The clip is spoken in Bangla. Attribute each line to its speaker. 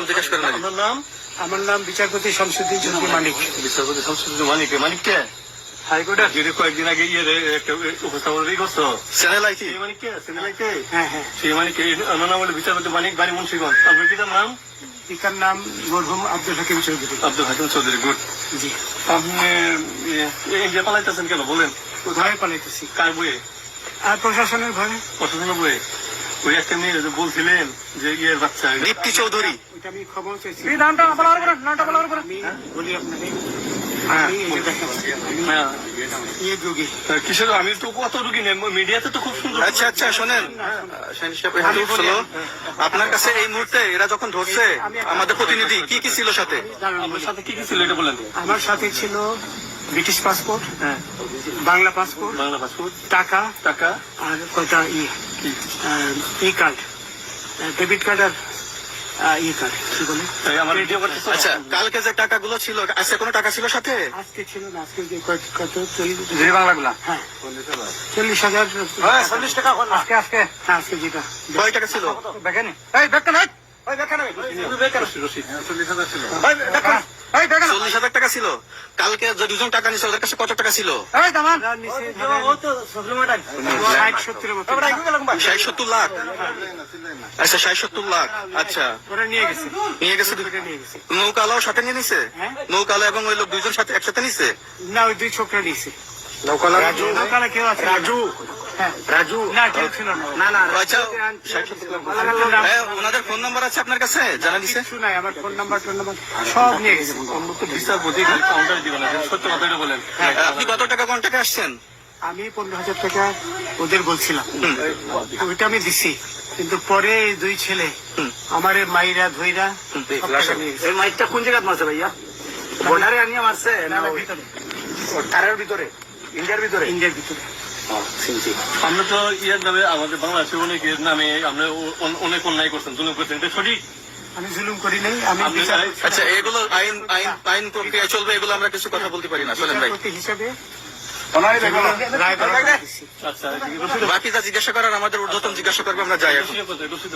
Speaker 1: জিজ্ঞেস করেন আগে।
Speaker 2: আমার নাম
Speaker 3: আমার নাম বিচারপতি শামসুদ্দিন চৌধুরী মানিক।
Speaker 2: বিচারপতি শামসুদ্দিন মানিক। মানিককে
Speaker 3: হাইকোর্টের
Speaker 2: যদি কয়েকদিন আগে একটা উপস্থাপন করছো
Speaker 1: চ্যানেল আইটি।
Speaker 2: সেই মানিককে চ্যানেলাইতে
Speaker 3: হ্যাঁ হ্যাঁ,
Speaker 2: সেই মানিককে আমার নাম হলো বিচারপতি মানিক, বাড়ি মুন্সিগঞ্জ। আপনার পিতার নাম?
Speaker 3: পিতার নাম মরহুম আব্দুল হাকিম চৌধুরী।
Speaker 2: আব্দুল হাকিম চৌধুরী। গুড।
Speaker 3: জি।
Speaker 2: আপনি ইন্ডিয়া পালাইতেছেন কেন বলেন?
Speaker 3: কোথায় পালাইতেছি?
Speaker 2: কার বইয়ে?
Speaker 3: আর প্রশাসনের ভয়ে।
Speaker 2: প্রশাসনের বইয়ে? ওই একটা মেয়ে যে বলছিলেন যে ইয়ের বাচ্চা
Speaker 1: দীপ্তি চৌধুরী।
Speaker 3: ওইটা আমি খবর চাইছি।
Speaker 4: নামটা বলার পরে
Speaker 3: আমি বলি আপনাকে,
Speaker 2: হ্যাঁ,
Speaker 3: আমি এই যে দেখাচ্ছি, আমি
Speaker 2: হ্যাঁ।
Speaker 3: ইয়ে যোগী।
Speaker 2: কিসের? আমি তো কত রুগী নেই, মিডিয়াতে তো খুব সুন্দর।
Speaker 1: আচ্ছা আচ্ছা, শোনেন শাহিন সাহেব, এখানে ছিল আপনার কাছে এই মুহূর্তে এরা যখন ধরছে আমাদের প্রতিনিধি, কি কি ছিল সাথে?
Speaker 2: আপনার সাথে কি কি ছিল এটা বলেন।
Speaker 3: আমার সাথে ছিল ব্রিটিশ পাসপোর্ট,
Speaker 2: হ্যাঁ,
Speaker 3: বাংলা পাসপোর্ট,
Speaker 2: বাংলা পাসপোর্ট,
Speaker 3: টাকা
Speaker 2: টাকা,
Speaker 3: আর কয়টা ই কার্ড, ডেবিট কার্ড আর ই কার্ড, কি বলে?
Speaker 2: এই আমার ভিডিও করতেছো?
Speaker 1: আচ্ছা, কালকে যে টাকাগুলো ছিল, আজকে কোনো টাকা ছিল সাথে?
Speaker 3: আজকে ছিল না, আজকে যে কত 40,
Speaker 4: যে বাংলাগুলা
Speaker 3: হ্যাঁ 40,000।
Speaker 4: 40 টাকা আজকে আজকে
Speaker 3: হ্যাঁ, আজকে যেটা
Speaker 1: কয় টাকা ছিল?
Speaker 4: বেকানি এই বেকান এই বেকান
Speaker 2: রশিদ 40,000 ছিল।
Speaker 4: এই বেকান
Speaker 1: 40,000 টাকা ছিল। কালকে যে দুজন টাকা নিছে ওদের কাছে কত টাকা ছিল?
Speaker 4: এই দামান
Speaker 3: নিচে 60-70 মতো
Speaker 1: 60-70 লাখ। আচ্ছা 60-70 লাখ। আচ্ছা,
Speaker 3: ওরা নিয়ে গেছে।
Speaker 1: নিয়ে গেছে।
Speaker 3: নিয়ে গেছে।
Speaker 1: নৌকালাও সাথে নিয়ে নিছে?
Speaker 3: হ্যাঁ।
Speaker 1: নৌকালা এবং ওই লোক দুইজন সাথে একসাথে নিছে?
Speaker 3: না, ওই দুই ছোকরা নিয়েছে।
Speaker 1: নৌকালা
Speaker 3: নৌকালা কেউ আছে? হ্যাঁ,
Speaker 1: রাজু।
Speaker 3: না কেউ ছিল না।
Speaker 4: না
Speaker 1: আচ্ছা, 60-70 লাখ। হ্যাঁ, ওনাদের ফোন নাম্বার আছে আপনার কাছে? জানা দিছে?
Speaker 3: কিছু নাই, আমার ফোন নাম্বার সব নিয়ে গেছে।
Speaker 2: আমরা তো বিচারপতি কাউন্টার দিব না, সত্য কথাটা বলেন।
Speaker 1: আপনি কত টাকা কন্টাক্টে আসছেন?
Speaker 3: আমি 15,000 টাকা ওদের বলছিলাম, ওইটা আমি দিছি। কিন্তু পরে এই দুই ছেলে আমার মাইরা ধইরা সব টাকা নিয়ে গেছে।
Speaker 4: এই মাইকটা কোন জায়গায় মারছে ভাইয়া? বর্ডারে আনিয়ে মারছে না
Speaker 3: না, ভিতরে,
Speaker 4: কারের ভিতরে, ইন্ডিয়ার ভিতরে?
Speaker 3: ইন্ডিয়ার ভিতরে।
Speaker 2: আমরা তো ইয়ের নামে, আমাদের বাংলাদেশের অনেকের নামে আমরা অনেক অন্যায় করছেন, জুলুম করছেন, এটা সঠিক?
Speaker 3: আমি জুলুম করি নাই, আমি
Speaker 2: আপনি
Speaker 1: আচ্ছা, এগুলো আইন আইন আইন প্রক্রিয়া চলবে, এগুলো আমরা কিছু কথা বলতে পারি না। চলেন ভাই,
Speaker 3: বিচারপতি হিসাবে
Speaker 4: যেগুলো
Speaker 3: রায় বরাবর দিছি।
Speaker 2: আচ্ছা,
Speaker 1: বাকি যা জিজ্ঞাসা করার আমাদের ঊর্ধ্বতন জিজ্ঞাসা করবে, আমরা যাই এখন।
Speaker 2: রশিদ